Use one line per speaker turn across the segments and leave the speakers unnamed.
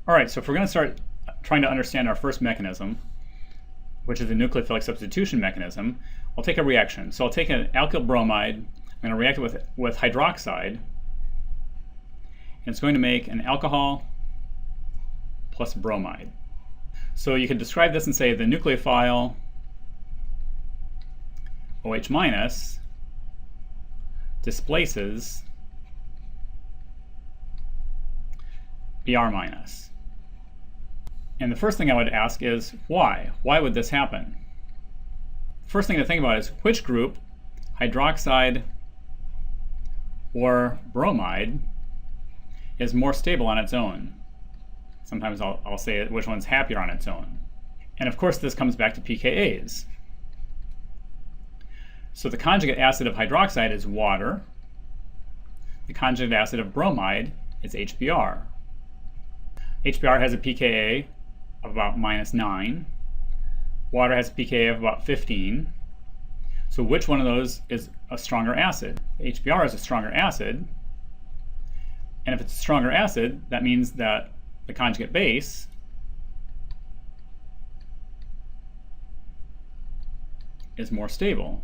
All right, so if we're going to start trying to understand our first mechanism, which is the nucleophilic substitution mechanism, I'll take a reaction. So I'll take an alkyl bromide, I'm going to react it with hydroxide, and it's going to make an alcohol plus bromide. So you can describe this and say the nucleophile OH minus displaces Br minus. And the first thing I would ask is why? Why would this happen? First thing to think about is which group, hydroxide or bromide, is more stable on its own. Sometimes I'll say which one's happier on its own. And of course this comes back to pKa's. So the conjugate acid of hydroxide is water. The conjugate acid of bromide is HBr. HBr has a pKa of about -9. Water has a pKa of about 15. So which one of those is a stronger acid? HBr is a stronger acid. And if it's a stronger acid, that means that the conjugate base is more stable.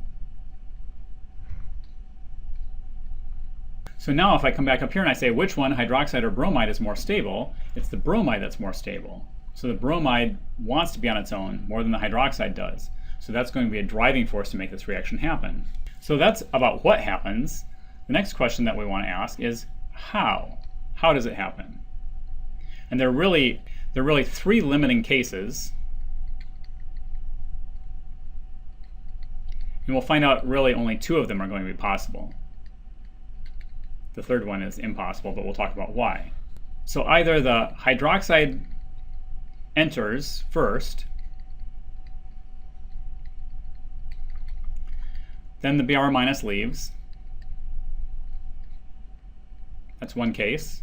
So now if I come back up here and I say which one, hydroxide or bromide, is more stable, it's the bromide that's more stable. So the bromide wants to be on its own more than the hydroxide does. So that's going to be a driving force to make this reaction happen. So that's about what happens. The next question that we want to ask is how? How does it happen? And there are really three limiting cases. And we'll find out really only two of them are going to be possible. The third one is impossible, but we'll talk about why. So either the hydroxide enters first, then the Br minus leaves. That's one case.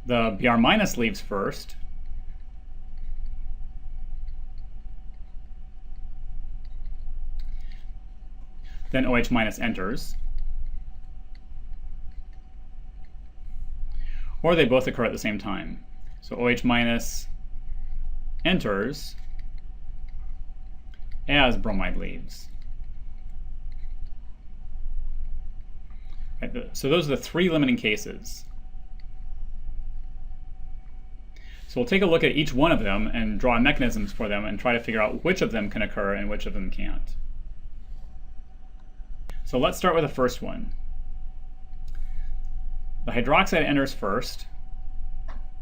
The Br minus leaves first, then OH minus enters. Or they both occur at the same time. So OH minus enters as bromide leaves. Right, so those are the three limiting cases. So we'll take a look at each one of them and draw mechanisms for them and try to figure out which of them can occur and which of them can't. So let's start with the first one. The hydroxide enters first.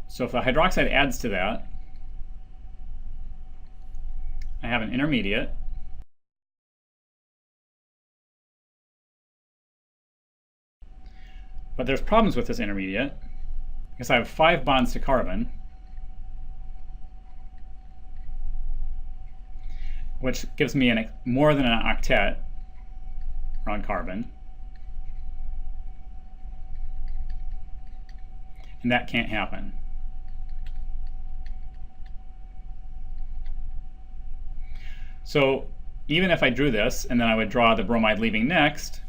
So if the hydroxide adds to that, I have an intermediate. But there's problems with this intermediate because I have 5 bonds to carbon, which gives me more than an octet around carbon. And that can't happen. So even if I drew this and then I would draw the bromide leaving next,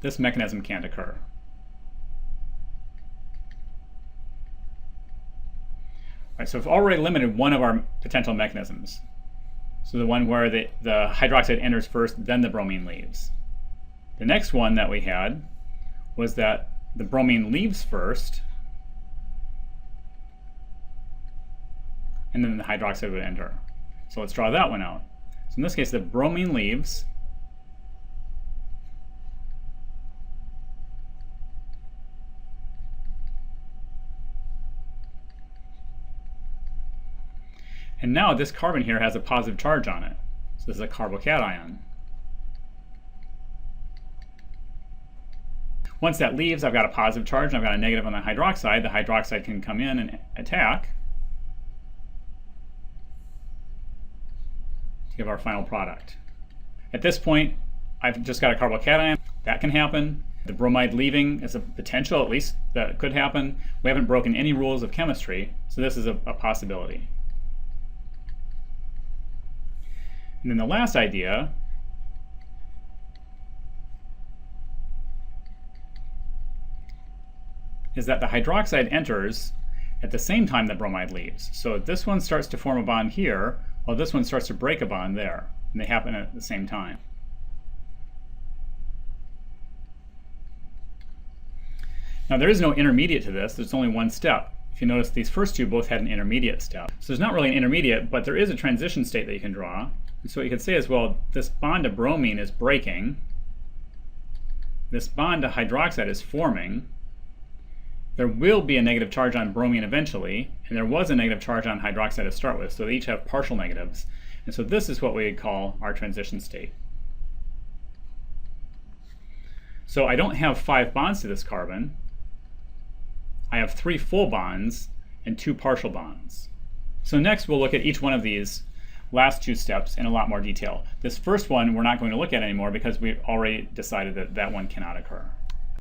this mechanism can't occur. All right, so we've already limited one of our potential mechanisms. So the one where the hydroxide enters first, then the bromine leaves. The next one that we had was that the bromine leaves first, and then the hydroxide would enter. So let's draw that one out. So in this case, the bromine leaves, and now this carbon here has a positive charge on it. So this is a carbocation. Once that leaves, I've got a positive charge and I've got a negative on the hydroxide. The hydroxide can come in and attack to give our final product. At this point, I've just got a carbocation. That can happen. The bromide leaving is a potential, at least, that could happen. We haven't broken any rules of chemistry, so this is a possibility. And then the last idea is that the hydroxide enters at the same time the bromide leaves. So this one starts to form a bond here, while this one starts to break a bond there. And they happen at the same time. Now there is no intermediate to this, there's only one step. If you notice, these first two both had an intermediate step. So there's not really an intermediate, but there is a transition state that you can draw. And so what you could say is, well, this bond to bromine is breaking. This bond to hydroxide is forming. There will be a negative charge on bromine eventually, and there was a negative charge on hydroxide to start with, so they each have partial negatives. And so this is what we would call our transition state. So I don't have 5 bonds to this carbon. I have 3 full bonds and 2 partial bonds. So next we'll look at each one of these last 2 steps in a lot more detail. This first one we're not going to look at anymore because we've already decided that that one cannot occur.